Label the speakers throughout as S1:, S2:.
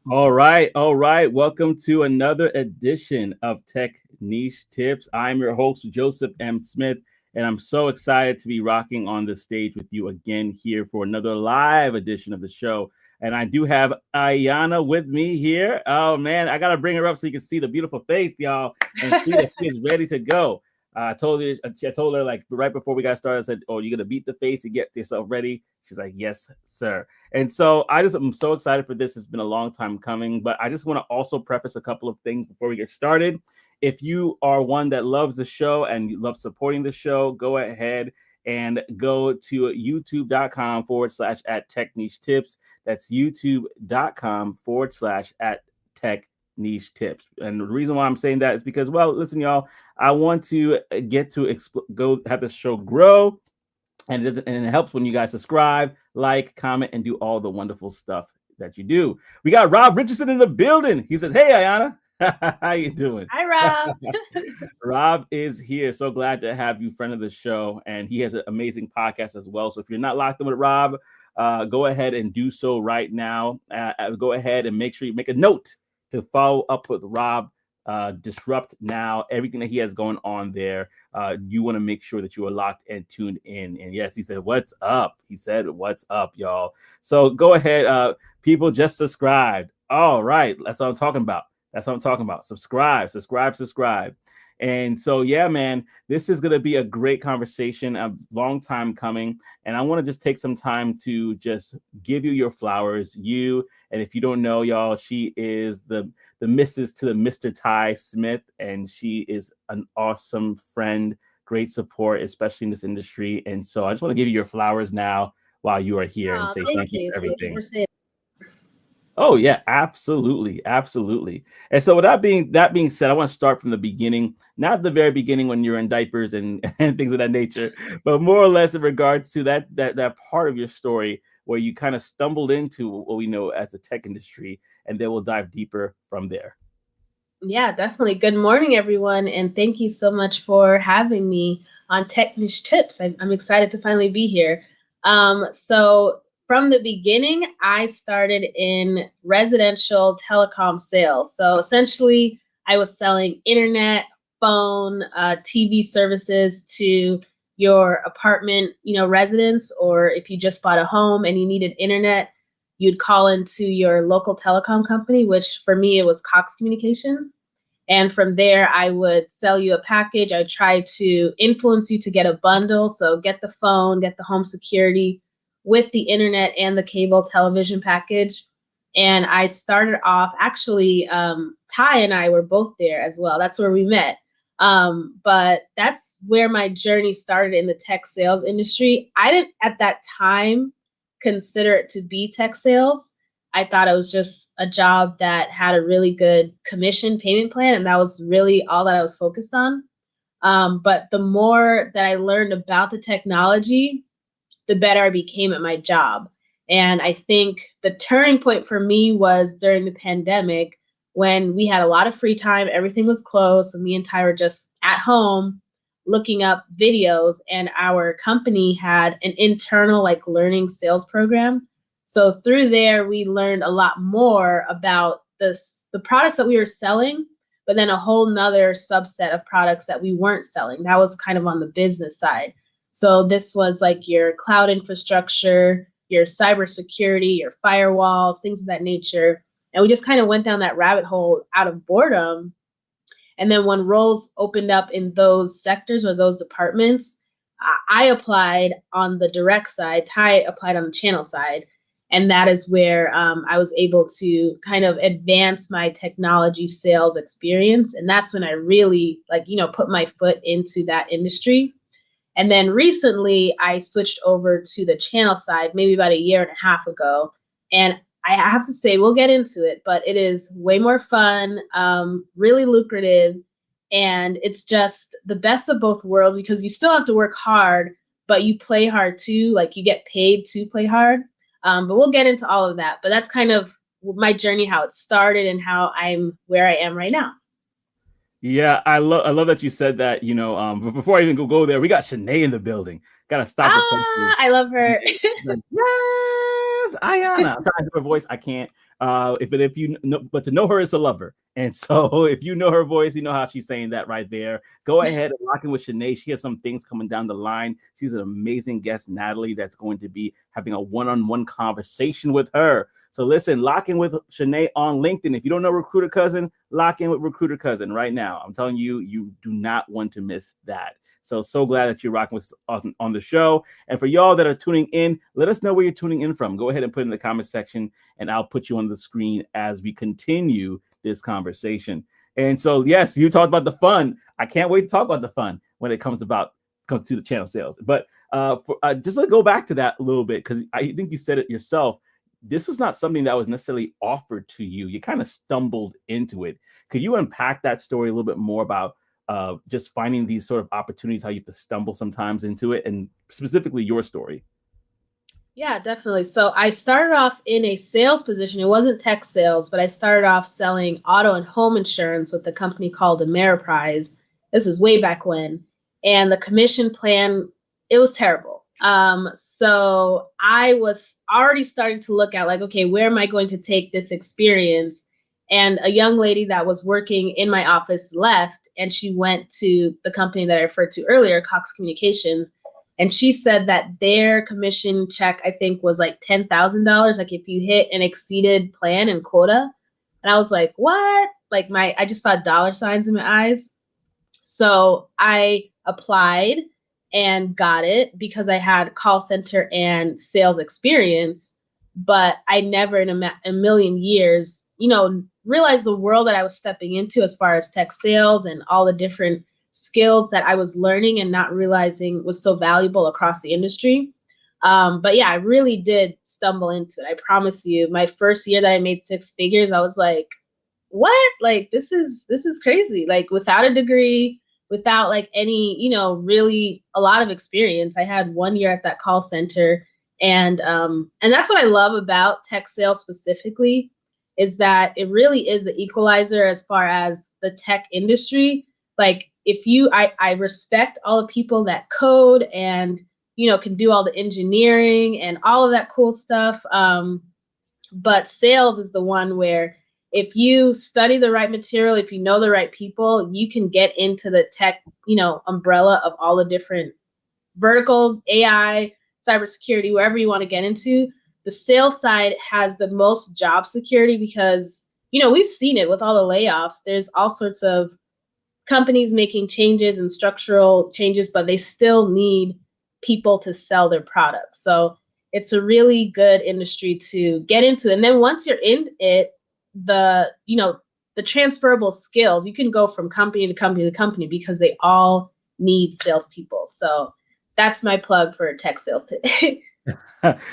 S1: All right, all right. Welcome to another edition of Tech Niche Tips. I'm your host, Joseph M. Smith, and I'm so excited to be rocking on the stage with you again here for another live edition of the show. And I do have Ayana with me here. Oh man, I gotta bring her up so you can see the beautiful face, y'all, and see that she is ready to go. I told her like right before we got started. I said, "Oh, you're gonna beat the face and get yourself ready." She's like, "Yes, sir." And so I'm so excited for this. It's been a long time coming, but I just want to also preface a couple of things before we get started. If you are one that loves the show and you love supporting the show, go ahead and go to youtube.com/ at tech niche tips. That's youtube.com/ at tech niche tips. And the reason why I'm saying that is because, well, listen, y'all, I want to get to go have the show grow, and it helps when you guys subscribe, like, comment, and do all the wonderful stuff that you do. We got Rob Richardson in the building. He says, "Hey, Ayana, how you doing?"
S2: Hi, Rob.
S1: Rob is here. So glad to have you, friend of the show, and he has an amazing podcast as well. So if you're not locked in with Rob, go ahead and do so right now. Go ahead and make sure you make a note to follow up with Rob. Disrupt Now, everything that he has going on there. You want to make sure that you are locked and tuned in. And yes, he said, "What's up?" He said, "What's up, y'all?" So go ahead, people, just subscribe. All right, that's what I'm talking about. That's what I'm talking about. Subscribe, subscribe, subscribe. And so, yeah, man, this is going to be a great conversation, a long time coming. And I want to just take some time to just give you your flowers. And if you don't know, y'all, she is the Mrs. to the Mr. Ty Smith, and she is an awesome friend, great support, especially in this industry. And so I just want to give you your flowers now while you are here and
S2: Oh,
S1: say
S2: thank
S1: thank you
S2: you.
S1: for
S2: Thank you
S1: everything.
S2: for saying.
S1: Oh yeah, absolutely, absolutely. And so with that being said, I want to start from the beginning, not the very beginning when you're in diapers and, and things of that nature, but more or less in regards to that part of your story where you kind of stumbled into what we know as the tech industry, and then we'll dive deeper from there.
S2: Yeah, definitely. Good morning, everyone, and thank you so much for having me on Technish Tips. I'm excited to finally be here. So from the beginning, I started in residential telecom sales. So essentially, I was selling internet, phone, TV services to your apartment, residents, or if you just bought a home and you needed internet, you'd call into your local telecom company, which for me, it was Cox Communications. And from there, I would sell you a package. I would try to influence you to get a bundle. So get the phone, get the home security with the internet and the cable television package. And I started off, actually, Ty and I were both there as well. That's where we met. But that's where my journey started in the tech sales industry. I didn't at that time consider it to be tech sales. I thought it was just a job that had a really good commission payment plan, and that was really all that I was focused on. But the more that I learned about the technology, the better I became at my job. And I think the turning point for me was during the pandemic when we had a lot of free time, everything was closed. So me and Ty were just at home looking up videos, and our company had an internal like learning sales program. So through there, we learned a lot more about the products that we were selling, but then a whole nother subset of products that we weren't selling. That was kind of on the business side. So this was like your cloud infrastructure, your cybersecurity, your firewalls, things of that nature. And we just kind of went down that rabbit hole out of boredom. And then when roles opened up in those sectors or those departments, I applied on the direct side, Ty applied on the channel side. And that is where I was able to kind of advance my technology sales experience. And that's when I really put my foot into that industry. And then recently, I switched over to the channel side, maybe about a year and a half ago. And I have to say, we'll get into it, but it is way more fun, really lucrative. And it's just the best of both worlds because you still have to work hard, but you play hard too. Like you get paid to play hard. But we'll get into all of that. But that's kind of my journey, how it started and how I'm where I am right now.
S1: Yeah, I love that you said that. But before I even go there, we got Shanae in the building. Got to stop the press.
S2: I love her.
S1: Like, yes. Ayana. I'm trying to do her voice. I can't. If you know, but to know her is to love her. And so if you know her voice, you know how she's saying that right there. Go ahead and lock in with Shanae. She has some things coming down the line. She's an amazing guest, Natalie, that's going to be having a one-on-one conversation with her. So listen, lock in with Shanae on LinkedIn. If you don't know Recruiter Cousin, lock in with Recruiter Cousin right now. I'm telling you, you do not want to miss that. So glad that you're rocking with us on the show. And for y'all that are tuning in, let us know where you're tuning in from. Go ahead and put in the comment section, and I'll put you on the screen as we continue this conversation. And so, yes, you talked about the fun. I can't wait to talk about the fun when it comes to the channel sales. But just let's go back to that a little bit, because I think you said it yourself. This was not something that was necessarily offered to you. You kind of stumbled into it. Could you unpack that story a little bit more about just finding these sort of opportunities, how you have to stumble sometimes into it, and specifically your story?
S2: Yeah, definitely. So I started off in a sales position. It wasn't tech sales, but I started off selling auto and home insurance with a company called Ameriprise. This is way back when. And the commission plan, it was terrible. So I was already starting to look at like, okay, where am I going to take this experience? And a young lady that was working in my office left, and she went to the company that I referred to earlier, Cox Communications. And she said that their commission check, I think, was like $10,000. Like if you hit an exceeded plan and quota. And I was like, what? Like I just saw dollar signs in my eyes. So I applied and got it because I had call center and sales experience. But I never in a million years, realized the world that I was stepping into as far as tech sales and all the different skills that I was learning and not realizing was so valuable across the industry. But yeah, I really did stumble into it. I promise you, my first year that I made six figures, I was like, what? Like, this is crazy. Like without a degree, without like any, really a lot of experience. I had 1 year at that call center. And that's what I love about tech sales specifically, is that it really is the equalizer as far as the tech industry. Like I respect all the people that code and, can do all the engineering and all of that cool stuff. But sales is the one where if you study the right material, if you know the right people, you can get into the tech, umbrella of all the different verticals, AI, cybersecurity, wherever you want to get into. The sales side has the most job security because, we've seen it with all the layoffs. There's all sorts of companies making changes and structural changes, but they still need people to sell their products. So it's a really good industry to get into. And then once you're in it, the transferable skills, you can go from company to company to company because they all need salespeople. So that's my plug for tech sales today.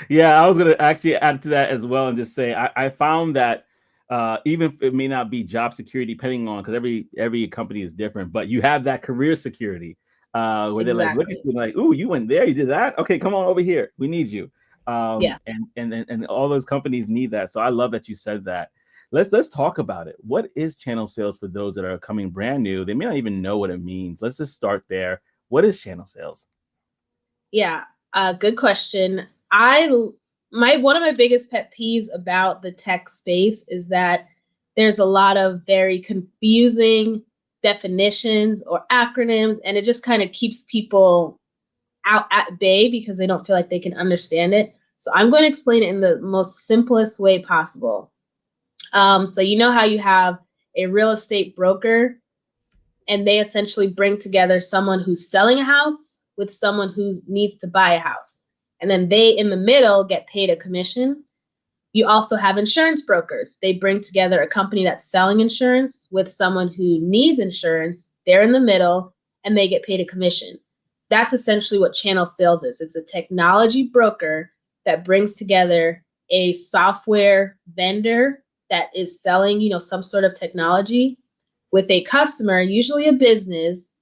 S1: Yeah, I was going to actually add to that as well and just say I found that even if it may not be job security, depending on, because every company is different, but you have that career security where they're like, look at you like, ooh, you went there, you did that. Okay, come on over here. We need you.
S2: Yeah.
S1: And all those companies need that. So I love that you said that. Let's talk about it. What is channel sales for those that are coming brand new? They may not even know what it means. Let's just start there. What is channel sales?
S2: Yeah, good question. One of my biggest pet peeves about the tech space is that there's a lot of very confusing definitions or acronyms, and it just kind of keeps people out at bay because they don't feel like they can understand it. So I'm going to explain it in the most simplest way possible. So you know how you have a real estate broker, and they essentially bring together someone who's selling a house with someone who needs to buy a house. And then they, in the middle, get paid a commission. You also have insurance brokers. They bring together a company that's selling insurance with someone who needs insurance. They're in the middle and they get paid a commission. That's essentially what channel sales is. It's a technology broker that brings together a software vendor that is selling, some sort of technology with a customer, usually a business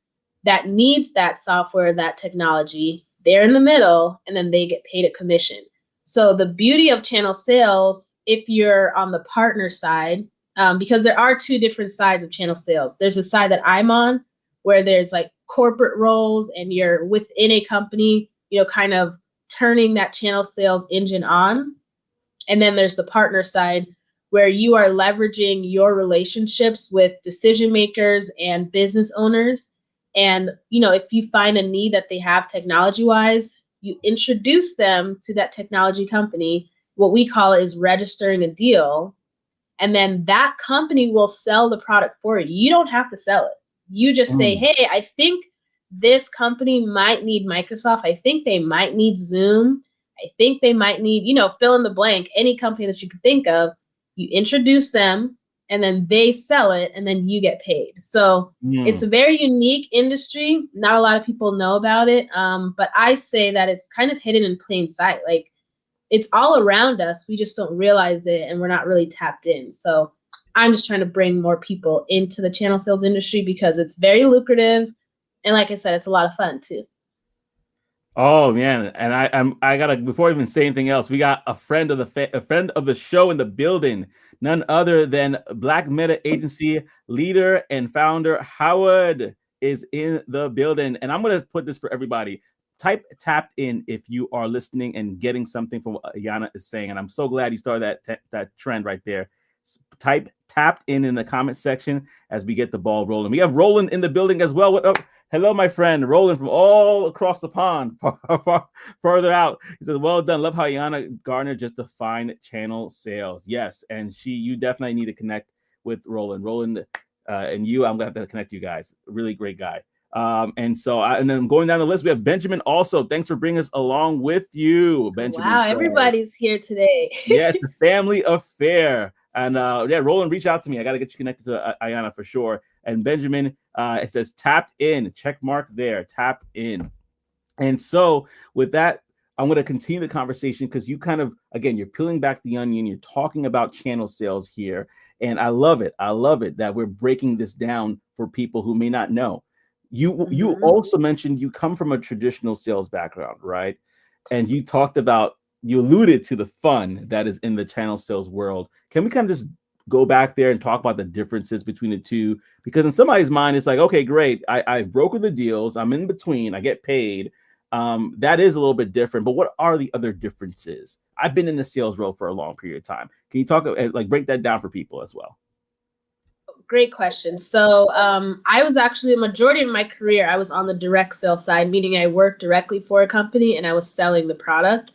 S2: that needs that software, that technology. They're in the middle and then they get paid a commission. So the beauty of channel sales, if you're on the partner side, because there are two different sides of channel sales. There's a side that I'm on where there's like corporate roles and you're within a company, kind of turning that channel sales engine on. And then there's the partner side where you are leveraging your relationships with decision makers and business owners. And, if you find a need that they have technology wise, you introduce them to that technology company. What we call is registering a deal. And then that company will sell the product for you. You don't have to sell it. You just say,
S1: Mm.
S2: hey, I think this company might need Microsoft. I think they might need Zoom. I think they might need, fill in the blank, any company that you could think of. You introduce them and then they sell it and then you get paid. So it's
S1: Mm.
S2: a very unique industry. Not a lot of people know about it. But I say that it's kind of hidden in plain sight. Like, it's all around us. We just don't realize it and we're not really tapped in. So I'm just trying to bring more people into the channel sales industry because it's very lucrative. And like I said, it's a lot of fun too.
S1: Oh man, and I gotta, before I even say anything else, we got a friend of a friend of the show in the building, none other than Black Meta Agency leader and founder Howard is in the building, and I'm gonna put this for everybody. Type tapped in if you are listening and getting something from what Ayana is saying, and I'm so glad you started that trend right there. Type tapped in the comment section as we get the ball rolling. We have Roland in the building as well. What up? Hello, my friend, Roland from all across the pond, further out. He says, well done. Love how Ayana Gardner just defined channel sales. Yes, and you definitely need to connect with Roland. Roland and you, I'm going to have to connect you guys. Really great guy. And then going down the list, we have Benjamin also. Thanks for bringing us along with you, Benjamin.
S2: Wow,
S1: So,
S2: everybody's here today.
S1: yes, the family affair. And yeah, Roland, reach out to me. I got to get you connected to Ayana for sure. And Benjamin, it says tapped in, check mark there, tapped in. And so with that, I'm going to continue the conversation because you kind of, again, you're peeling back the onion. You're talking about channel sales here. And I love it. I love it that we're breaking this down for people who may not know. You
S2: Mhm.
S1: also mentioned you come from a traditional sales background, right? And you alluded to the fun that is in the channel sales world. Can we kind of just go back there and talk about the differences between the two? Because in somebody's mind, it's like, okay, great. I broker the deals. I'm in between. I get paid. That is a little bit different. But what are the other differences? I've been in the sales role for a long period of time. Can you talk, like, break that down for people as well?
S2: Great question. So I was actually, a majority of my career, I was on the direct sales side, meaning I worked directly for a company and I was selling the product.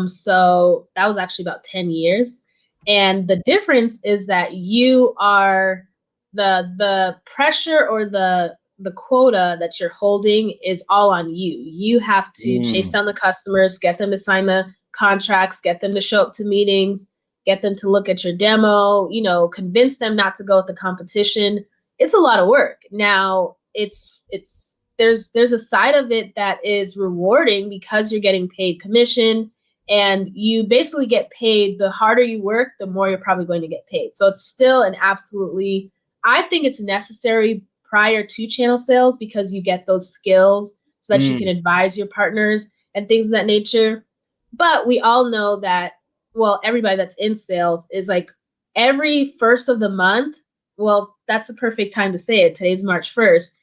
S2: So that was actually about 10 years. And the difference is that you are the pressure or the quota that you're holding is all on you. You have to chase
S1: Mm.
S2: down the customers, get them to sign the contracts, get them to show up to meetings, get them to look at your demo, convince them not to go with the competition. It's a lot of work. Now, there's a side of it that is rewarding because you're getting paid commission and you basically get paid. The harder you work, the more you're probably going to get paid. So it's still an absolutely, I think it's necessary prior to channel sales because you get those skills so that you can
S1: Mm.
S2: advise your partners and things of that nature. But we all know that, well, everybody that's in sales is like every first of the month. Well, that's a perfect time to say it. Today's March 1st.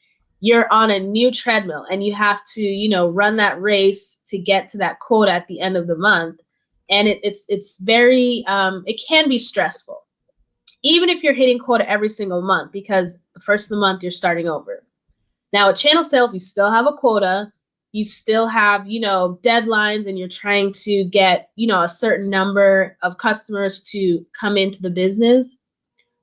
S2: You're on a new treadmill and you have to, run that race to get to that quota at the end of the month. And it's very, it can be stressful, even if you're hitting quota every single month, because the first of the month you're starting over. Now, at channel sales, you still have a quota. You still have, deadlines, and you're trying to get, a certain number of customers to come into the business,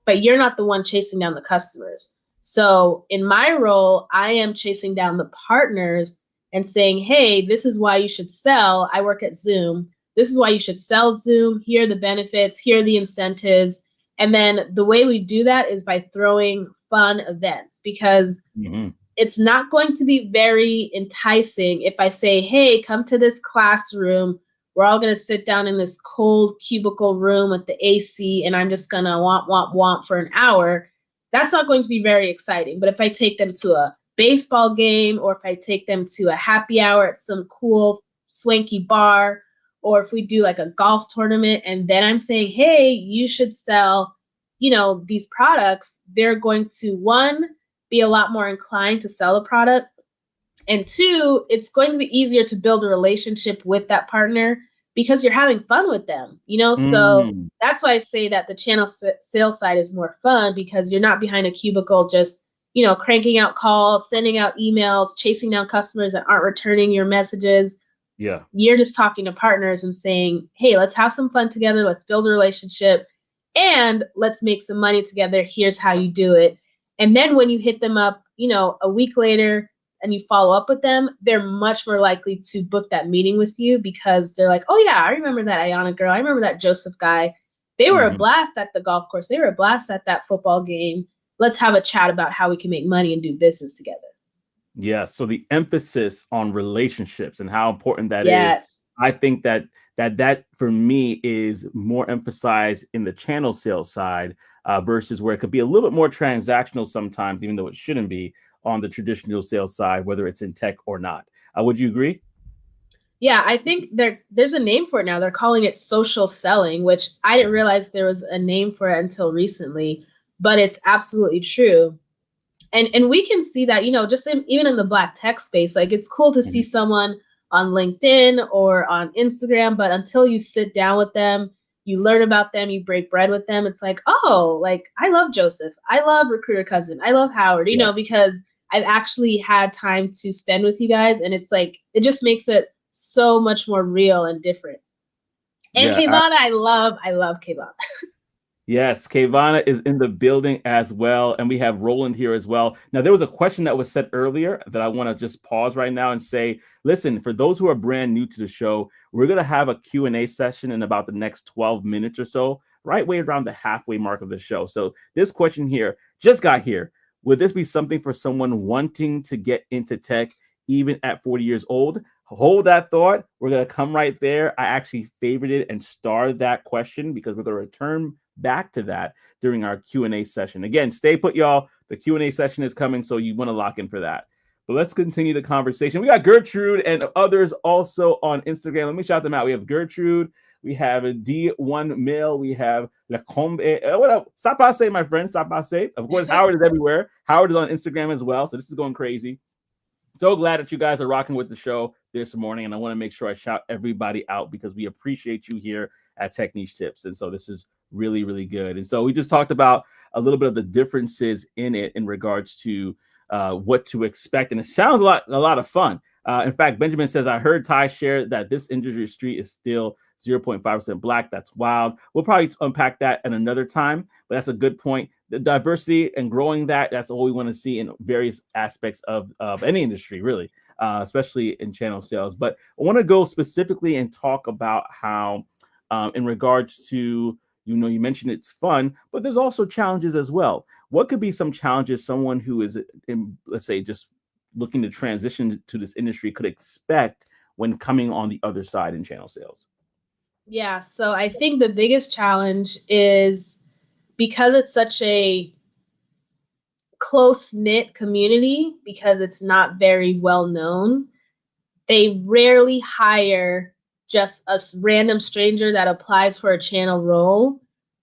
S2: but you're not the one chasing down the customers. So in my role, I am chasing down the partners and saying, hey, this is why you should sell. I work at Zoom. This is why you should sell Zoom. Here are the benefits. Here are the incentives. And then the way we do that is by throwing fun events, because
S1: Mm-hmm.
S2: it's not going to be very enticing if I say, hey, come to this classroom. We're all going to sit down in this cold cubicle room with the AC, and I'm just going to womp for an hour. That's not going to be very exciting. But if I take them to a baseball game, or if I take them to a happy hour at some cool, swanky bar, or if we do like a golf tournament, and then I'm saying, hey, you should sell, these products, they're going to, one, be a lot more inclined to sell a product. And two, it's going to be easier to build a relationship with that partner because you're having fun with them, you know? So
S1: Mm,
S2: that's why I say that the channel sales side is more fun because you're not behind a cubicle just, you know, cranking out calls, sending out emails, chasing down customers that aren't returning your messages.
S1: yeah.
S2: You're just talking to partners and saying, hey, let's have some fun together. Let's build a relationship and let's make some money together. Here's how you do it. And then when you hit them up, you know, a week later and you follow up with them, they're much more likely to book that meeting with you because they're like, oh, yeah, I remember that Ayana girl. I remember that Joseph guy. They were a
S1: Hmm.
S2: blast at the golf course. They were a blast at that football game. Let's have a chat about how we can make money and do business together.
S1: Yeah. So the emphasis on relationships and how important that is,
S2: Yes.
S1: I think that for me is more emphasized in the channel sales side versus where it could be a little bit more transactional sometimes, even though it shouldn't be on the traditional sales side, whether it's in tech or not. Would you agree?
S2: Yeah, I think there's a name for it now. They're calling it social selling, which I didn't realize there was a name for it until recently, but it's absolutely true. And we can see that, you know, just even in the black tech space, like it's cool to see
S1: Mhm.
S2: someone on LinkedIn or on Instagram, but until you sit down with them, you learn about them, you break bread with them, it's like, oh, like I love Joseph, I love Recruiter Cousin, I love Howard, you
S1: Yeah.
S2: know, because I've actually had time to spend with you guys, and it's like it just makes it so much more real and different. And
S1: Yeah.
S2: Kayvana, I love Kayvana.
S1: Yes, Kayvana is in the building as well, and we have Roland here as well. Now, there was a question that was said earlier that I want to just pause right now and say, listen, for those who are brand new to the show, we're going to have a Q&A session in about the next 12 minutes or so, right way around the halfway mark of the show. So this question here just got here. Would this be something for someone wanting to get into tech even at 40 years old? Hold that thought. We're going to come right there. I actually favorited and starred that question because we're going to return back to that during our Q&A session. Again, stay put, y'all. The Q&A session is coming, so you want to lock in for that. But let's continue the conversation. We got Gertrude and others also on Instagram. Let me shout them out. We have Gertrude. We have a D1 Mail. We have Lacombe. What up? Stop by say, my friend. Stop by say. Of course, Howard is everywhere. Howard is on Instagram as well. So this is going crazy. So glad that you guys are rocking with the show this morning. And I want to make sure I shout everybody out because we appreciate you here at Tech Niche Tips. And so this is really, really good. And so we just talked about a little bit of the differences in it in regards to what to expect. And it sounds a lot of fun. In fact, Benjamin says, I heard Ty share that this industry is still 0.5% black. That's wild. We'll probably unpack that at another time, but that's a good point. The diversity and growing that's all we want to see in various aspects of any industry, really, especially in channel sales. But I want to go specifically and talk about how, in regards to, you mentioned it's fun, but there's also challenges as well. What could be some challenges someone who is, let's say, just looking to transition to this industry could expect when coming on the other side in channel sales?
S2: Yeah, so I think the biggest challenge is because it's such a close knit community, because it's not very well known, they rarely hire just a random stranger that applies for a channel role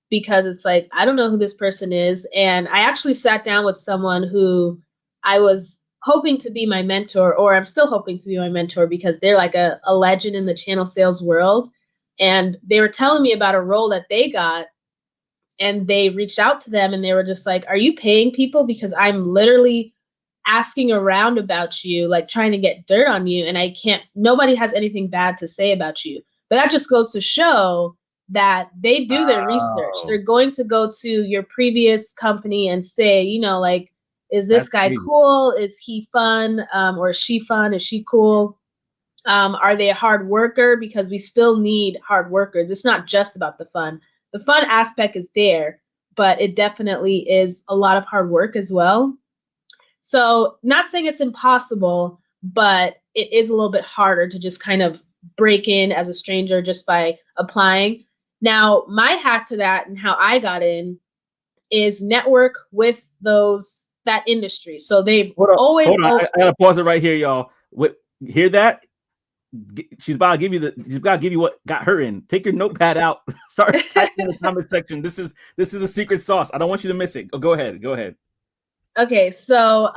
S2: because it's like, I don't know who this person is. And I actually sat down with someone who I was hoping to be my mentor, or I'm still hoping to be my mentor because they're like a legend in the channel sales world. And they were telling me about a role that they got, and they reached out to them and they were just like, are you paying people? Because I'm literally asking around about you, like trying to get dirt on you, and I can't, nobody has anything bad to say about you. But that just goes to show that they do their research. They're
S1: Oh,
S2: going to go to your previous company and say, you know, like, is this
S1: that's
S2: guy
S1: crazy.
S2: cool? Is he fun? Or is she fun? Is she cool? Are they a hard worker? Because we still need hard workers. It's not just about the fun. The fun aspect is there, but it definitely is a lot of hard work as well. So, not saying it's impossible, but it is a little bit harder to just kind of break in as a stranger just by applying. Now, my hack to that and how I got in is network with that industry. So they've
S1: Hold on,
S2: always,
S1: hold on.
S2: oh,
S1: I gotta pause it right here, y'all. Hear that? She's about to give you what got her in. Take your notepad out. Start typing in the comment section. This is a secret sauce. I don't want you to miss it. Go ahead. Go ahead.
S2: okay. So,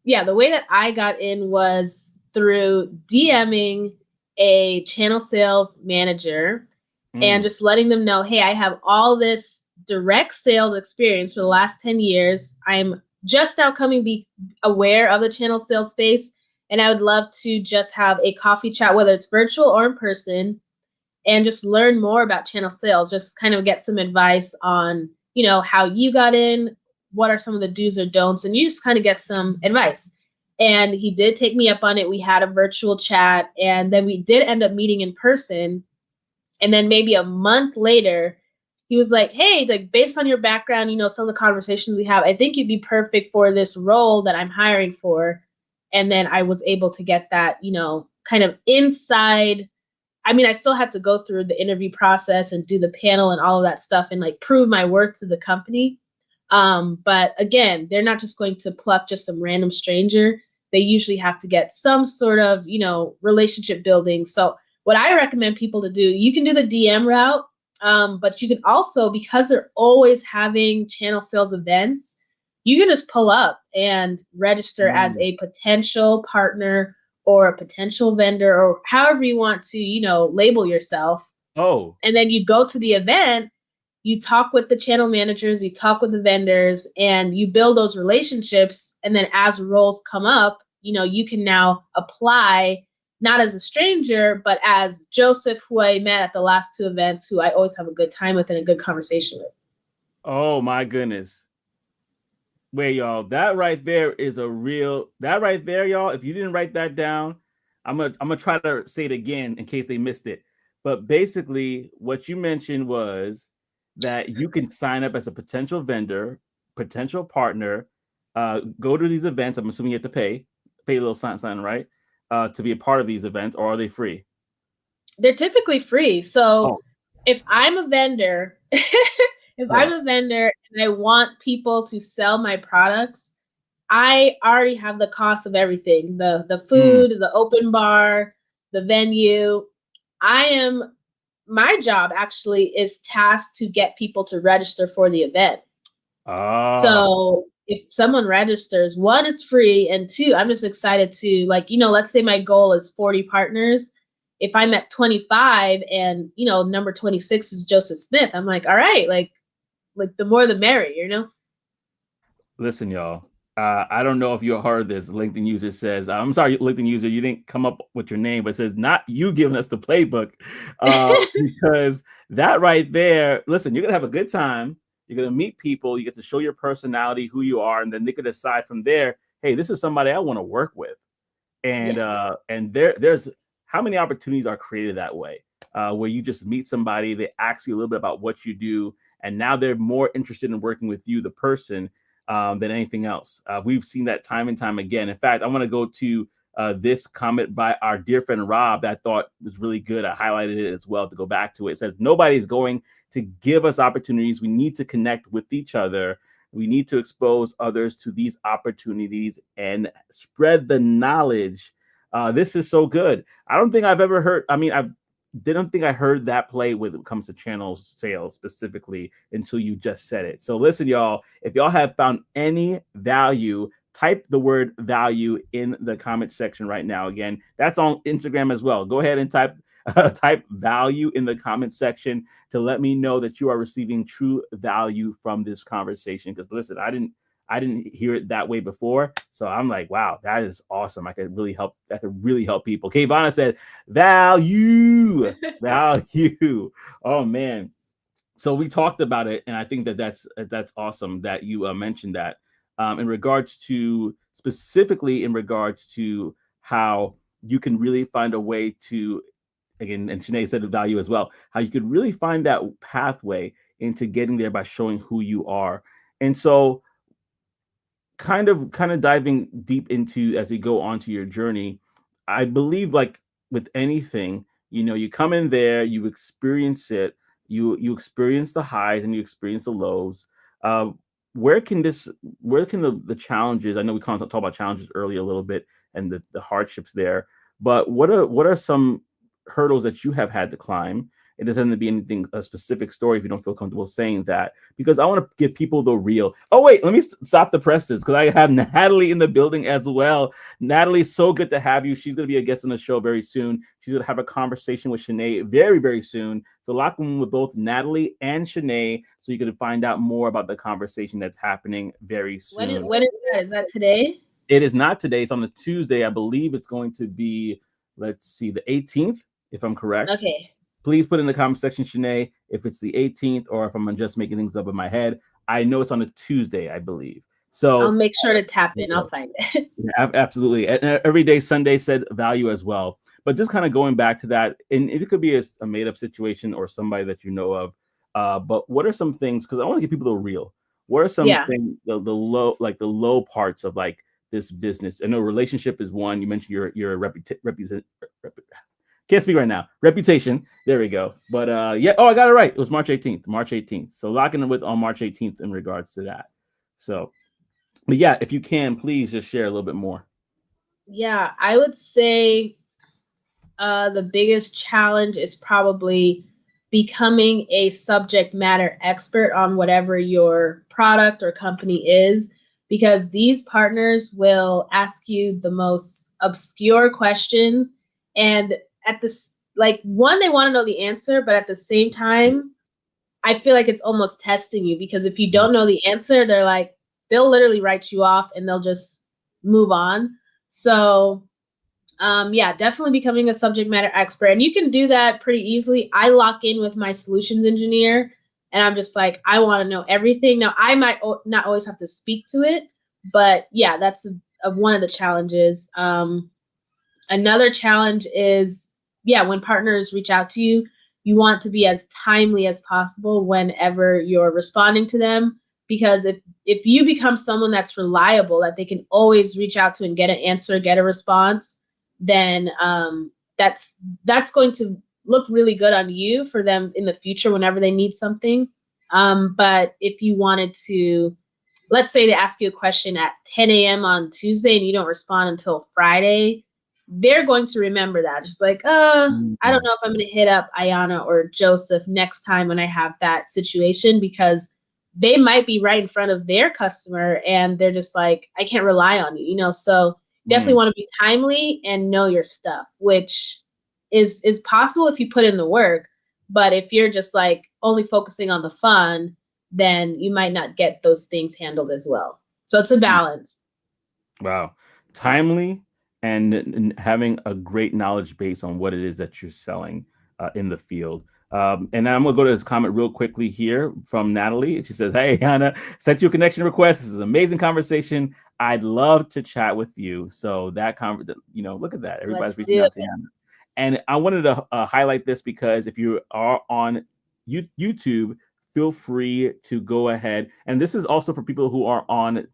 S2: yeah, the way that I got in was through DMing a channel sales manager and
S1: Mm.
S2: just letting them know, hey, I have all this direct sales experience for the last 10 years. I'm just now coming be aware of the channel sales space. And I would love to just have a coffee chat, whether it's virtual or in person, and just learn more about channel sales, just kind of get some advice on, how you got in, what are some of the do's or don'ts, and you just kind of get some advice. And he did take me up on it. We had a virtual chat, and then we did end up meeting in person. And then maybe a month later, he was like, hey, like based on your background, some of the conversations we have, I think you'd be perfect for this role that I'm hiring for. And then I was able to get that, kind of inside. I mean, I still had to go through the interview process and do the panel and all of that stuff and like prove my worth to the company. But again, they're not just going to pluck just some random stranger. They usually have to get some sort of, relationship building. So what I recommend people to do, you can do the DM route, but you can also, because they're always having channel sales events, you can just pull up and register as
S1: Mm.
S2: a potential partner or a potential vendor or however you want to, label yourself.
S1: Oh.
S2: And then you go to the event, you talk with the channel managers, you talk with the vendors, and you build those relationships. And then as roles come up, you can now apply not as a stranger, but as Joseph, who I met at the last two events, who I always have a good time with and a good conversation with.
S1: Oh my goodness. Wait, y'all, that right there is that right there, y'all. If you didn't write that down, I'm gonna try to say it again in case they missed it. But basically, what you mentioned was that you can sign up as a potential vendor, potential partner, go to these events. I'm assuming you have to pay a little sign, right? To be a part of these events, or are they free?
S2: They're typically free. So
S1: Oh,
S2: if I'm a vendor, if
S1: yeah.
S2: I'm a vendor and I want people to sell my products, I already have the cost of everything, the
S1: Mm.
S2: food, the open bar, the venue. I am My job actually is tasked to get people to register for the event.
S1: Ah.
S2: So if someone registers, one, it's free, and two, I'm just excited to, like, let's say my goal is 40 partners. If I'm at 25 and number 26 is Joseph Smith, I'm like, all right, like the more the merrier.
S1: Listen, y'all. I don't know if you heard this. LinkedIn user says, "I'm sorry, LinkedIn user, you didn't come up with your name, but it says not you giving us the playbook, because that right there. Listen, you're gonna have a good time. You're gonna meet people. You get to show your personality, who you are, and then they could decide from there. Hey, this is somebody I want to work with.
S2: Yeah.
S1: And there's how many opportunities are created that way, where you just meet somebody, they ask you a little bit about what you do, and now they're more interested in working with you, the person, than anything else. We've seen that time and time again. In fact, I want to go to this comment by our dear friend Rob that I thought was really good. I highlighted it as well to go back to it. It says, nobody's going to give us opportunities. We need to connect with each other. We need to expose others to these opportunities and spread the knowledge. This is so good. I don't think I've ever heard. I mean, I didn't think I heard that play when it comes to channel sales specifically until you just said it. So listen, y'all, if y'all have found any value, type the word value in the comment section right now. Again, that's on Instagram as well. Go ahead and type value in the comment section to let me know that you are receiving true value from this conversation. Because listen, I didn't hear it that way before. So I'm like, wow, that is awesome. I could really help. That could really help people. Kayvana said, value, value. Oh man. So we talked about it, and I think that's awesome that you mentioned that, in regards to specifically in regards to how you can really find a way to, again, and Sinead said the value as well, how you could really find that pathway into getting there by showing who you are. And so kind of diving deep into as you go on to your journey, I believe like with anything, you come in there, you experience it, you experience the highs and you experience the lows. uh where can the challenges, I know we kind of talked about challenges earlier a little bit and the hardships there, but what are some hurdles that you have had to climb, It doesn't have to be anything, a specific story if you don't feel comfortable saying that, because I want to give people the real. Oh, wait, let me stop the presses because I have Natalie in the building as well. Natalie, so good to have you. She's going to be a guest on the show very soon. She's going to have a conversation with Shanae very, very soon. So lock in with both Natalie and Shanae so you can find out more about the conversation that's happening very soon.
S2: When is that? Is that today?
S1: It is not today. It's on the Tuesday. I believe it's going to be, let's see, the 18th, if I'm correct.
S2: Okay.
S1: Please put in the comment section, Shanae, if it's the 18th or if I'm just making things up in my head. I know it's on a Tuesday, I believe.
S2: I'll
S1: So
S2: make sure to tap in. I'll find it.
S1: yeah, absolutely. And every day, Sunday said value as well. But just kind of going back to that, and it could be a made up situation or somebody that you know of. But what are some things? Because I want to give people the real. What are some
S2: Yeah.
S1: things, the low, like the low parts of like this business? I know relationship is one. You mentioned your can't speak right now. Reputation. There we go. But yeah. Oh, I got it right. It was March 18th. March 18th. So locking in with on March 18th in regards to that. So, but yeah, if you can, please just share a little bit more.
S2: Yeah, I would say the biggest challenge is probably becoming a subject matter expert on whatever your product or company is, because these partners will ask you the most obscure questions. And at this, like, one, they want to know the answer, but at the same time, I feel like it's almost testing you, because if you don't know the answer, they're like, they'll literally write you off and they'll just move on. So yeah, definitely becoming a subject matter expert. And you can do that pretty easily. I lock in with my solutions engineer and I'm just like, I want to know everything. Now, I might not always have to speak to it, but yeah, that's one of the challenges. Another challenge is, yeah, when partners reach out to you, you want to be as timely as possible whenever you're responding to them. Because if you become someone that's reliable, that they can always reach out to and get an answer, get a response, then that's going to look really good on you for them in the future whenever they need something. But if you wanted to, let's say they ask you a question at 10 a.m. on Tuesday and you don't respond until Friday, they're going to remember that. Just like, I don't know if I'm going to hit up Ayana or Joseph next time when I have that situation, because they might be right in front of their customer and they're just like, I can't rely on you, you know? So definitely want to be timely and know your stuff, which is possible if you put in the work. But if you're just like only focusing on the fun, then you might not get those things handled as well. So it's a balance.
S1: Wow. Timely and having a great knowledge base on what it is that you're selling in the field. And I'm going to go to this comment real quickly here from Natalie. She says, "Hey, Hannah, sent you a connection request. This is an amazing conversation. I'd love to chat with you." So look at that. Everybody's
S2: Let's
S1: reaching
S2: do
S1: out to
S2: it.
S1: Hannah. And I wanted to highlight this because if you are on YouTube, feel free to go ahead. And this is also for people who are on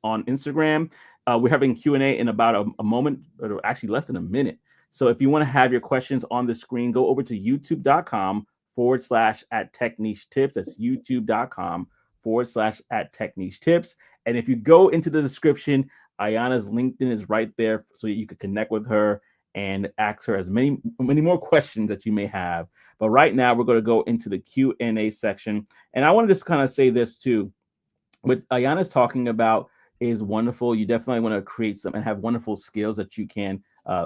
S1: Instagram. We're having Q&A in about a moment, or actually less than a minute. So if you want to have your questions on the screen, go over to youtube.com/@techniche_tips. That's youtube.com/@techniche_tips. And if you go into the description, Ayana's LinkedIn is right there so you can connect with her and ask her as many more questions that you may have. But right now, we're going to go into the Q&A section. And I want to just kind of say this too. What Ayana's talking about is wonderful. You definitely want to create some and have wonderful skills that you can.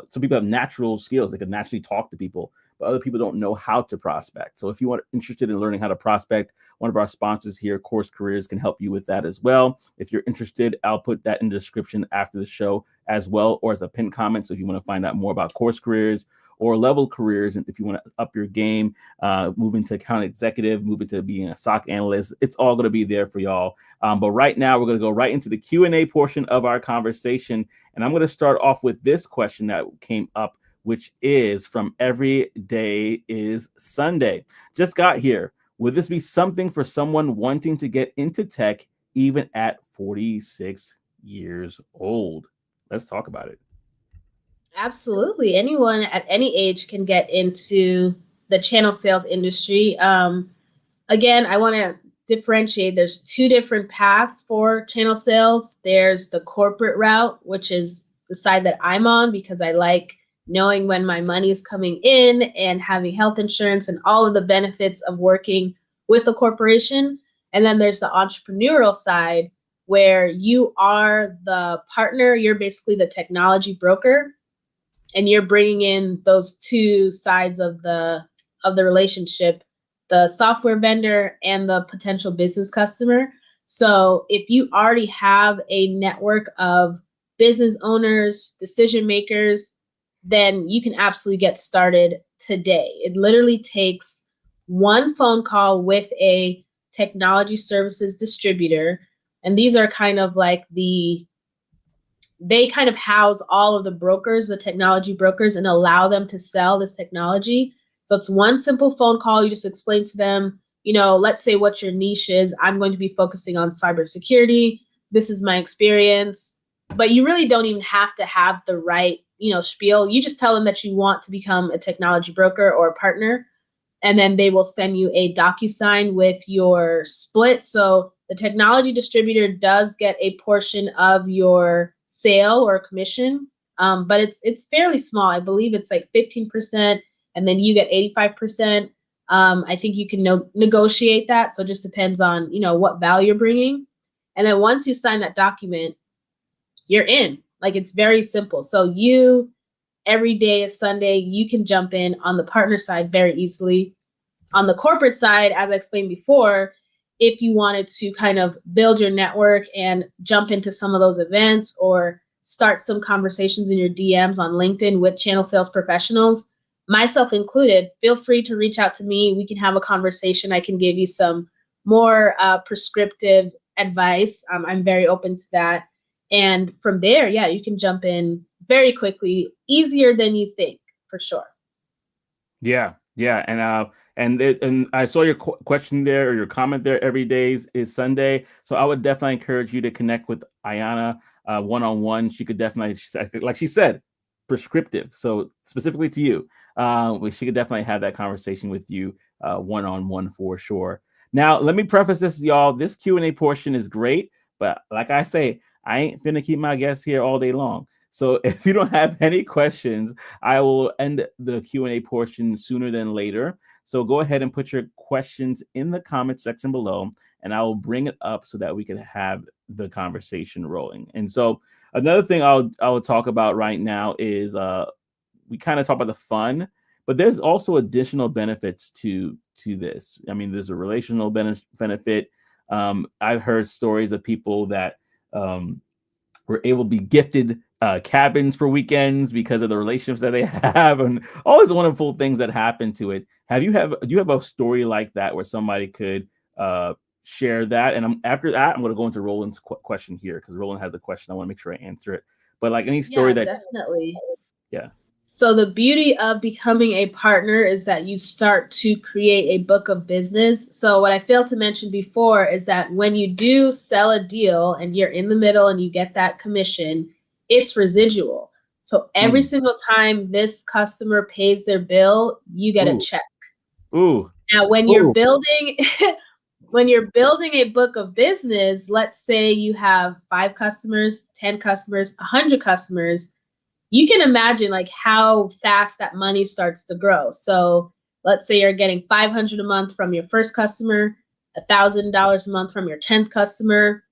S1: Some people have natural skills; they can naturally talk to people, but other people don't know how to prospect. So if you are interested in learning how to prospect, one of our sponsors here, Course Careers, can help you with that as well. If you're interested, I'll put that in the description after the show as well, or as a pinned comment. So if you want to find out more about Course Careers or Level Careers, and if you want to up your game, move into account executive, move into being a SOC analyst, it's all going to be there for y'all. But right now, we're going to go right into the Q&A portion of our conversation. And I'm going to start off with this question that came up, which is from Every Day is Sunday. Just got here. Would this be something for someone wanting to get into tech even at 46 years old? Let's talk about it.
S2: Absolutely. Anyone at any age can get into the channel sales industry. Again, I want to differentiate. There's two different paths for channel sales. There's the corporate route, which is the side that I'm on because I like knowing when my money is coming in and having health insurance and all of the benefits of working with a corporation. And then there's the entrepreneurial side where you are the partner, you're basically the technology broker, and you're bringing in those two sides of the relationship, the software vendor and the potential business customer. So if you already have a network of business owners, decision makers, then you can absolutely get started today. It literally takes one phone call with a technology services distributor, and these are kind of like they kind of house all of the brokers, the technology brokers, and allow them to sell this technology. So it's one simple phone call. You just explain to them, let's say what your niche is. I'm going to be focusing on cybersecurity. This is my experience. But you really don't even have to have the right, spiel. You just tell them that you want to become a technology broker or a partner, and then they will send you a DocuSign with your split. So the technology distributor does get a portion of your sale or commission, but it's fairly small. I believe it's like 15%, and then you get 85%. I think you can negotiate that, so it just depends on what value you're bringing. And then once you sign that document, you're in. Like, it's very simple. So you every day is Sunday. You can jump in on the partner side very easily. On the corporate side, as I explained before, if you wanted to kind of build your network and jump into some of those events or start some conversations in your DMs on LinkedIn with channel sales professionals, myself included, feel free to reach out to me. We can have a conversation. I can give you some more prescriptive advice. I'm very open to that. And from there, yeah, you can jump in very quickly, easier than you think, for sure.
S1: Yeah, yeah, and I saw your question there or your comment there. Every day is Sunday, so I would definitely encourage you to connect with Ayana one on one. She could definitely, like she said, prescriptive. So specifically to you, she could definitely have that conversation with you one on one for sure. Now, let me preface this, y'all. This Q&A portion is great, but like I say, I ain't finna keep my guests here all day long. So if you don't have any questions, I will end the Q&A portion sooner than later. So go ahead and put your questions in the comment section below, and I will bring it up so that we can have the conversation rolling. And so another thing I'll talk about right now is we kind of talk about the fun, but there's also additional benefits to this. I mean, there's a relational benefit. I've heard stories of people that were able to be gifted cabins for weekends because of the relationships that they have and all these wonderful things that happen to it. Do you have a story like that where somebody could share that? And after that, I'm going to go into Roland's question here because Roland has a question. I want to make sure I answer it. But like any story
S2: Yeah,
S1: that,
S2: definitely.
S1: yeah.
S2: So the beauty of becoming a partner is that you start to create a book of business. So what I failed to mention before is that when you do sell a deal and you're in the middle and you get that commission, it's residual. So every
S1: Mm.
S2: single time this customer pays their bill, you get a
S1: Ooh,
S2: check.
S1: ooh,
S2: Now, when you're
S1: ooh.
S2: building when you're building a book of business, let's say you have 5 customers, 10 customers, 100 customers, you can imagine like how fast that money starts to grow. So let's say you're getting 500 a month from your first customer, $1,000 a month from your 10th customer.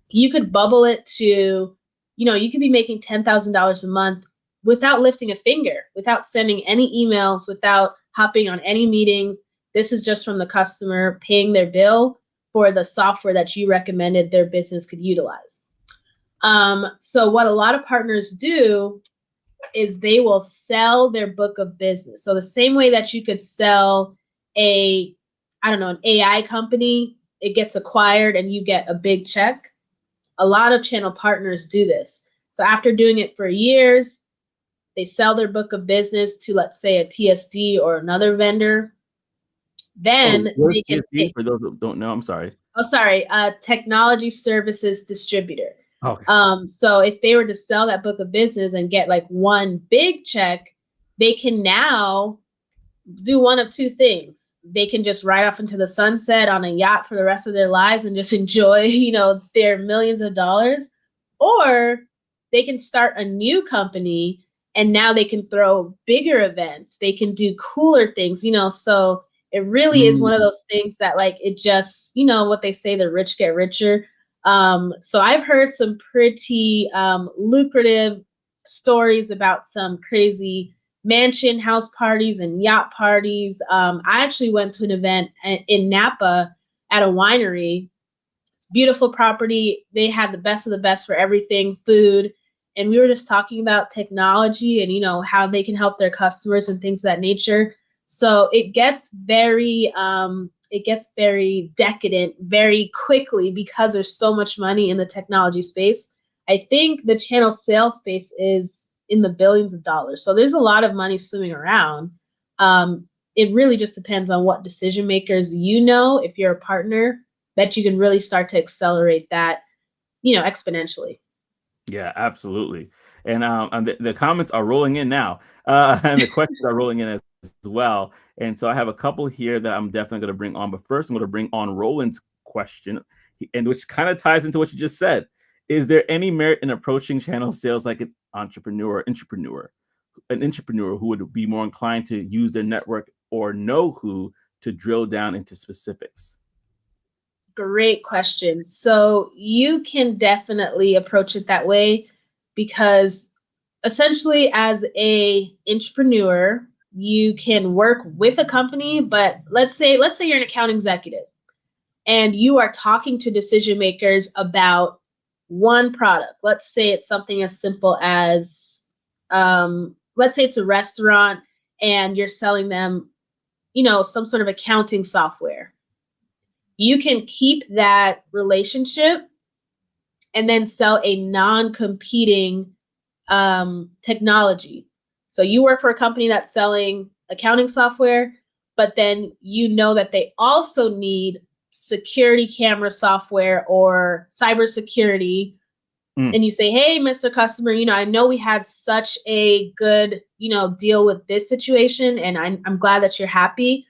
S2: You could bubble it to, you could be making $10,000 a month without lifting a finger, without sending any emails, without hopping on any meetings. This is just from the customer paying their bill for the software that you recommended their business could utilize. So what a lot of partners do is they will sell their book of business. So the same way that you could sell an AI company, it gets acquired and you get a big check. A lot of channel partners do this. So after doing it for years, they sell their book of business to, let's say, a TSD or another vendor.
S1: Oh,
S2: Then
S1: where's
S2: they can
S1: TSD
S2: take,
S1: for those who don't know? I'm sorry.
S2: technology services distributor.
S1: Okay.
S2: So if they were to sell that book of business and get like one big check, they can now do one of two things. They can just ride off into the sunset on a yacht for the rest of their lives and just enjoy, their millions of dollars, or they can start a new company and now they can throw bigger events. They can do cooler things, so it really is one of those things that like it just, what they say, the rich get richer. So I've heard some pretty lucrative stories about some crazy mansion house parties and yacht parties. I actually went to an event in Napa at a winery. It's beautiful property. They had the best of the best for everything, food. And we were just talking about technology and, how they can help their customers and things of that nature. So it gets very decadent very quickly because there's so much money in the technology space. I think the channel sales space is in the billions of dollars. So there's a lot of money swimming around. It really just depends on what decision makers, if you're a partner, that you can really start to accelerate that, exponentially.
S1: Yeah, absolutely. And the comments are rolling in now, and the questions are rolling in as well. And so I have a couple here that I'm definitely going to bring on. But first, I'm going to bring on Roland's question, and which kind of ties into what you just said. Is there any merit in approaching channel sales like an entrepreneur who would be more inclined to use their network or know who to drill down into specifics?
S2: Great question. So you can definitely approach it that way because essentially as a entrepreneur, you can work with a company, but let's say you're an account executive and you are talking to decision makers about one product. Let's say it's something as simple as let's say it's a restaurant and you're selling them, some sort of accounting software. You can keep that relationship and then sell a non-competing technology. So you work for a company that's selling accounting software, but then that they also need security camera software or cybersecurity. And you say, hey, Mr. Customer, I know we had such a good, deal with this situation, and I'm glad that you're happy,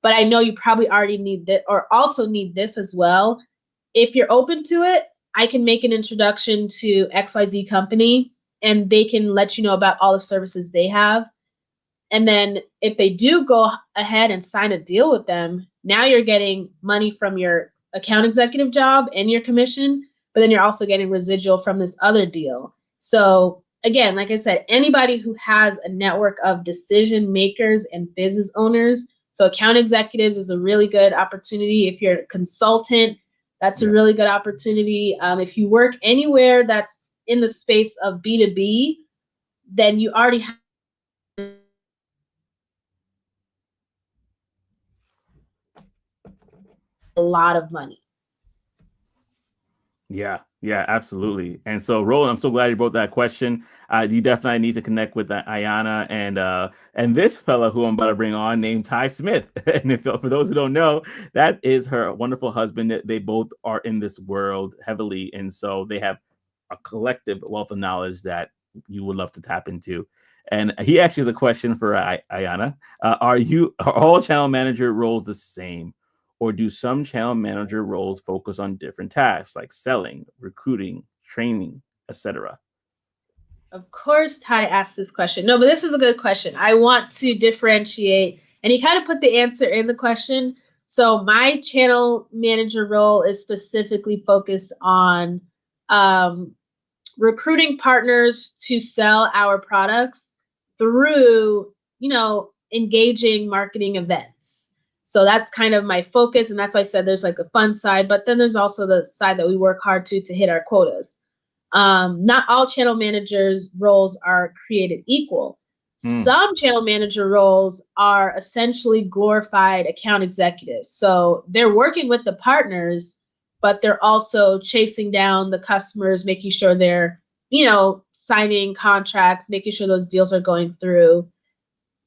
S2: but I know you probably already need this or also need this as well. If you're open to it, I can make an introduction to XYZ company and they can let you know about all the services they have. And then if they do go ahead and sign a deal with them, now you're getting money from your account executive job and your commission, but then you're also getting residual from this other deal. So again, like I said, anybody who has a network of decision makers and business owners. So account executives is a really good opportunity. If you're a consultant, that's a really good opportunity. If you work anywhere that's in the space of B2B, then you already have a lot of money.
S1: Yeah, absolutely. And so, Roland, I'm so glad you brought that question. You definitely need to connect with Ayana and this fella who I'm about to bring on, named Ty Smith. And if, for those who don't know, that is her wonderful husband. They both are in this world heavily, and so they have a collective wealth of knowledge that you would love to tap into. And he actually has a question for Ayana. Are all channel manager roles the same? Or do some channel manager roles focus on different tasks like selling, recruiting, training, etc.?
S2: Of course, Ty asked this question. No, but this is a good question. I want to differentiate, and he kind of put the answer in the question. So my channel manager role is specifically focused on recruiting partners to sell our products through, engaging marketing events. So that's kind of my focus. And that's why I said there's like a fun side, but then there's also the side that we work hard to hit our quotas. Not all channel managers roles are created equal. Some channel manager roles are essentially glorified account executives. So they're working with the partners, but they're also chasing down the customers, making sure they're, signing contracts, making sure those deals are going through.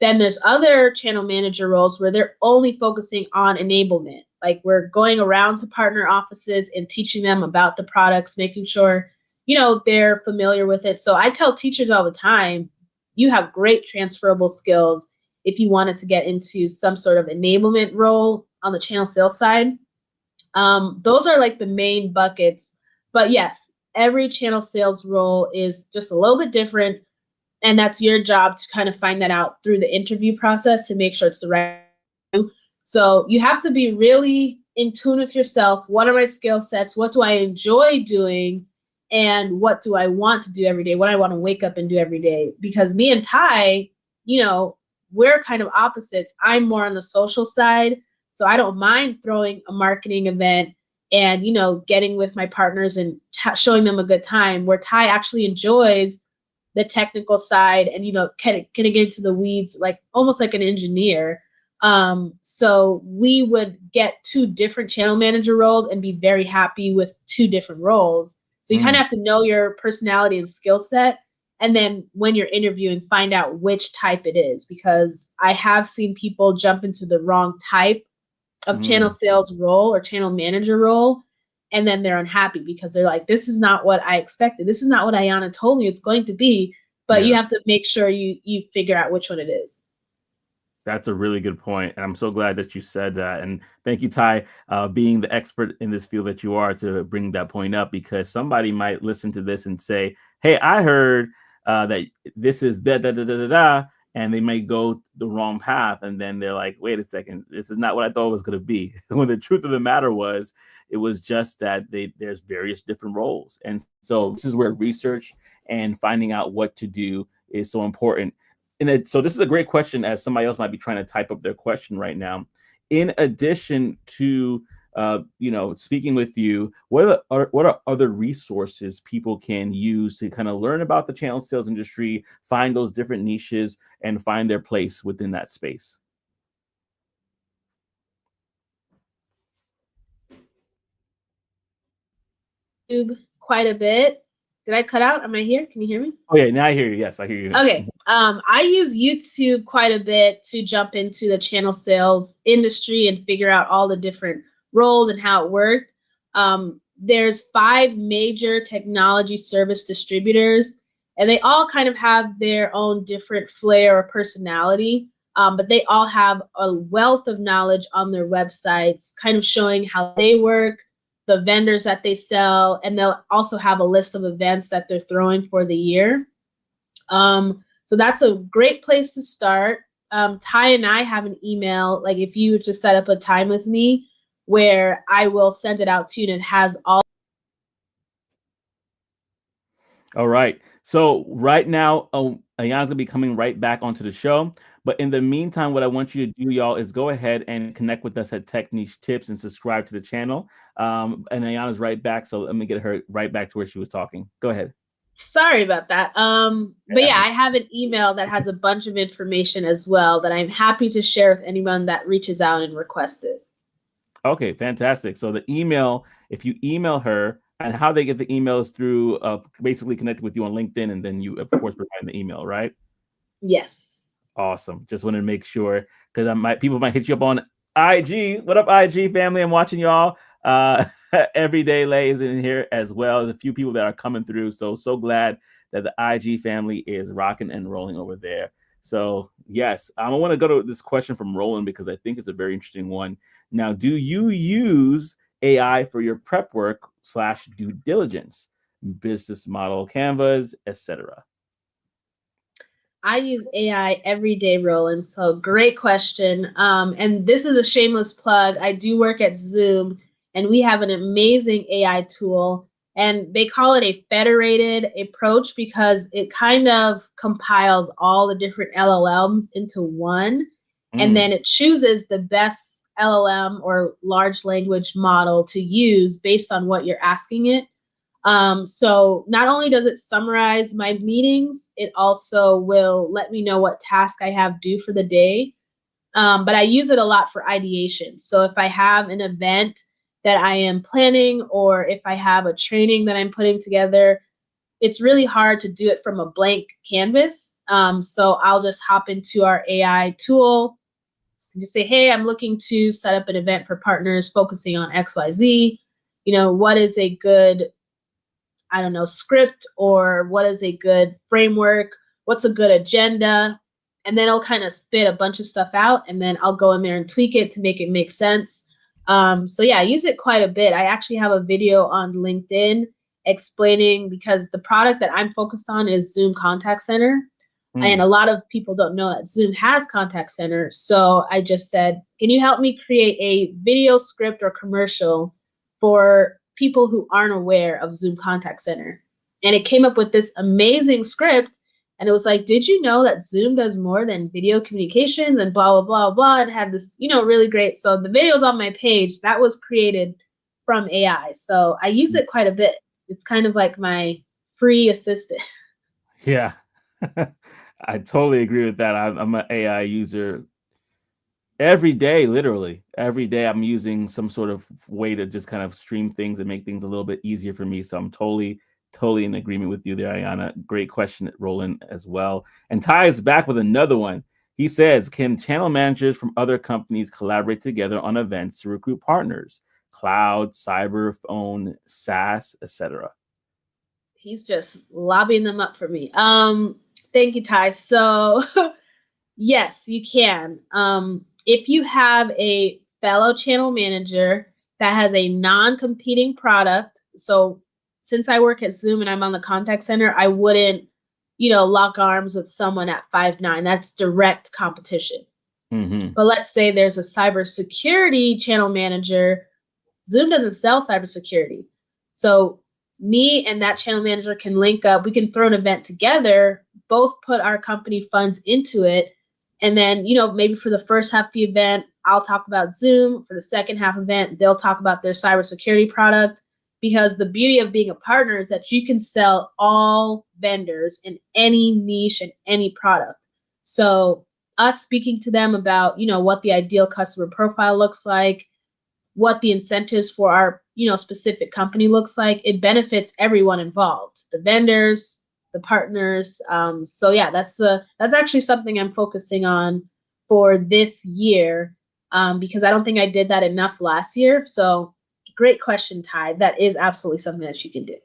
S2: Then there's other channel manager roles where they're only focusing on enablement. Like we're going around to partner offices and teaching them about the products, making sure, they're familiar with it. So I tell teachers all the time, you have great transferable skills if you wanted to get into some sort of enablement role on the channel sales side. Those are like the main buckets. But yes, every channel sales role is just a little bit different. And that's your job to kind of find that out through the interview process to make sure it's the right. So you have to be really in tune with yourself. What are my skill sets? What do I enjoy doing? And what do I want to do every day? What I want to wake up and do every day? Because me and Ty, we're kind of opposites. I'm more on the social side. So I don't mind throwing a marketing event and, getting with my partners and showing them a good time, where Ty actually enjoys the technical side and, kind of get into the weeds, like almost like an engineer. So we would get two different channel manager roles and be very happy with two different roles. So you kind of have to know your personality and skill set. And then when you're interviewing, find out which type it is, because I have seen people jump into the wrong type of channel sales role or channel manager role. And then they're unhappy because they're like, this is not what I expected. This is not what Ayana told me it's going to be. But you have to make sure you figure out which one it is.
S1: That's a really good point. And I'm so glad that you said that. And thank you, Ty, being the expert in this field that you are, to bring that point up, because somebody might listen to this and say, hey, I heard that this is da da da da da da, and they may go the wrong path. And then they're like, wait a second, this is not what I thought it was going to be. When the truth of the matter was, it was just that there's various different roles. And so this is where research and finding out what to do is so important. So this is a great question, as somebody else might be trying to type up their question right now. In addition to speaking with you, what are other resources people can use to kind of learn about the channel sales industry, find those different niches, and find their place within that space?
S2: YouTube quite a bit. Did I cut out? Am I here? Can you hear me?
S1: Oh yeah, now I hear you. Yes, I hear you.
S2: Okay. I use YouTube quite a bit to jump into the channel sales industry and figure out all the different roles and how it worked. There's 5 major technology service distributors, and they all kind of have their own different flair or personality. But they all have a wealth of knowledge on their websites, kind of showing how they work, the vendors that they sell, and they'll also have a list of events that they're throwing for the year. So that's a great place to start. Ty and I have an email, like if you just set up a time with me, where I will send it out to you and it has all.
S1: All right. So right now, Ayana's gonna be coming right back onto the show. But in the meantime, what I want you to do, y'all, is go ahead and connect with us at Tech Niche Tips and subscribe to the channel. And Ayana's right back, so let me get her right back to where she was talking. Go ahead.
S2: Sorry about that. But yeah, I have an email that has a bunch of information as well that I'm happy to share with anyone that reaches out and requests it.
S1: Okay, fantastic. So the email, if you email her, and how they get the emails through basically connecting with you on LinkedIn, and then you, of course, provide the email, right?
S2: Yes.
S1: Awesome. Just wanted to make sure, because people might hit you up on IG. What up, IG family? I'm watching y'all. Everyday Lay is in here as well. There's a few people that are coming through. So glad that the IG family is rocking and rolling over there. So yes, I want to go to this question from Roland, because I think it's a very interesting one. Now, do you use AI for your prep work / due diligence, business model, canvas, etc.?
S2: I use AI every day, Roland. So great question. And this is a shameless plug. I do work at Zoom, and we have an amazing AI tool. And they call it a federated approach because it kind of compiles all the different LLMs into one. And then it chooses the best LLM or large language model to use based on what you're asking it. So not only does it summarize my meetings, it also will let me know what task I have due for the day. But I use it a lot for ideation. So if I have an event that I am planning, or if I have a training that I'm putting together, it's really hard to do it from a blank canvas. So I'll just hop into our AI tool and just say, hey, I'm looking to set up an event for partners focusing on XYZ. What is a good script, or what is a good framework? What's a good agenda? And then I'll kind of spit a bunch of stuff out, and then I'll go in there and tweak it to make it make sense. So yeah, I use it quite a bit. I actually have a video on LinkedIn explaining, because the product that I'm focused on is Zoom Contact Center. And a lot of people don't know that Zoom has contact center. So I just said, can you help me create a video script or commercial for people who aren't aware of Zoom contact center? And it came up with this amazing script. And it was like, did you know that Zoom does more than video communications and blah, blah, blah, blah. And had this, really great. So the video's on my page that was created from AI. So I use it quite a bit. It's kind of like my free assistant.
S1: Yeah. I totally agree with that. I'm an AI user every day, literally. Every day I'm using some sort of way to just kind of stream things and make things a little bit easier for me. So I'm totally in agreement with you there, Ayana. Great question, Roland, as well. And Ty is back with another one. He says, can channel managers from other companies collaborate together on events to recruit partners? Cloud, cyber, phone, SaaS, etc.
S2: He's just lobbying them up for me. Thank you, Ty. So yes, you can. If you have a fellow channel manager that has a non-competing product, so since I work at Zoom and I'm on the contact center, I wouldn't, lock arms with someone at 5'9". That's direct competition.
S1: Mm-hmm.
S2: But let's say there's a cybersecurity channel manager. Zoom doesn't sell cybersecurity. So me and that channel manager can link up. We can throw an event together, both put our company funds into it. And then, maybe for the first half of the event, I'll talk about Zoom. For the second half event, they'll talk about their cybersecurity product. Because the beauty of being a partner is that you can sell all vendors in any niche and any product. So us speaking to them about, what the ideal customer profile looks like, what the incentives for our, specific company looks like, it benefits everyone involved, the vendors, the partners. So yeah, that's actually something I'm focusing on for this year, because I don't think I did that enough last year. So great question, Ty. That is absolutely something that you can do.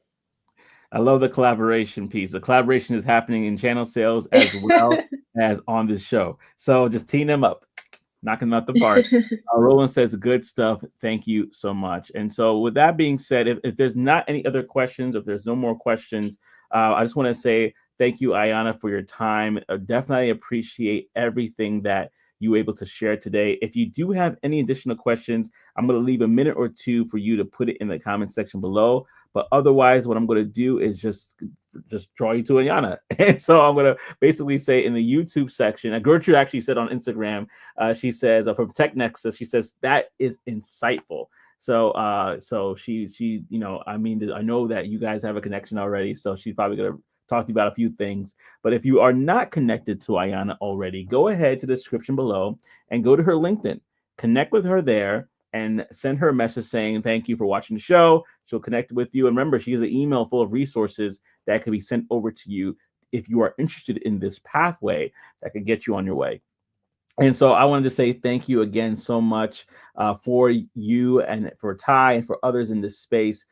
S1: I love the collaboration piece. The collaboration is happening in channel sales as well as on this show. So just team them up, knock them out the park. Roland says, good stuff. Thank you so much. And so with that being said, if there's not any other questions, if there's no more questions, I just want to say thank you, Ayana, for your time. I definitely appreciate everything that you were able to share today. If you do have any additional questions, I'm going to leave a minute or two for you to put it in the comment section below. But otherwise, what I'm going to do is just draw you to Ayana. And so I'm going to basically say in the YouTube section, Gertrude actually said on Instagram, she says from Tech Nexus, she says, that is insightful. So she, I know that you guys have a connection already. So she's probably going to talk to you about a few things. But if you are not connected to Ayana already, go ahead to the description below and go to her LinkedIn, connect with her there, and send her a message saying thank you for watching the show. She'll connect with you. And remember, she has an email full of resources that can be sent over to you if you are interested in this pathway that can get you on your way. And so I wanted to say thank you again so much for you and for Ty and for others in this space.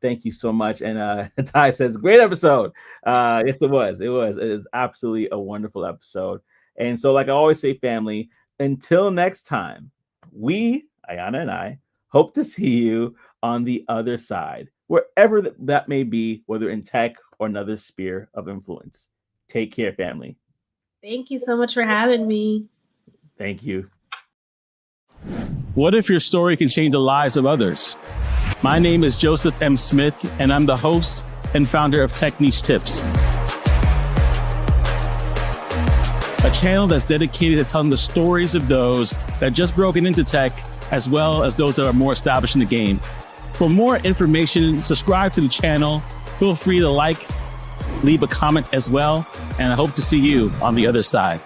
S1: Thank you so much. And Ty says, great episode. Yes, it was. It is absolutely a wonderful episode. And so like I always say, family, until next time, we, Ayana and I, hope to see you on the other side, wherever that may be, whether in tech or another sphere of influence. Take care, family.
S2: Thank you so much for having me.
S1: Thank you.
S3: What if your story can change the lives of others? My name is Joseph M. Smith, and I'm the host and founder of Tech Niche Tips, a channel that's dedicated to telling the stories of those that just broken into tech, as well as those that are more established in the game. For more information, subscribe to the channel. Feel free to leave a comment as well, and I hope to see you on the other side.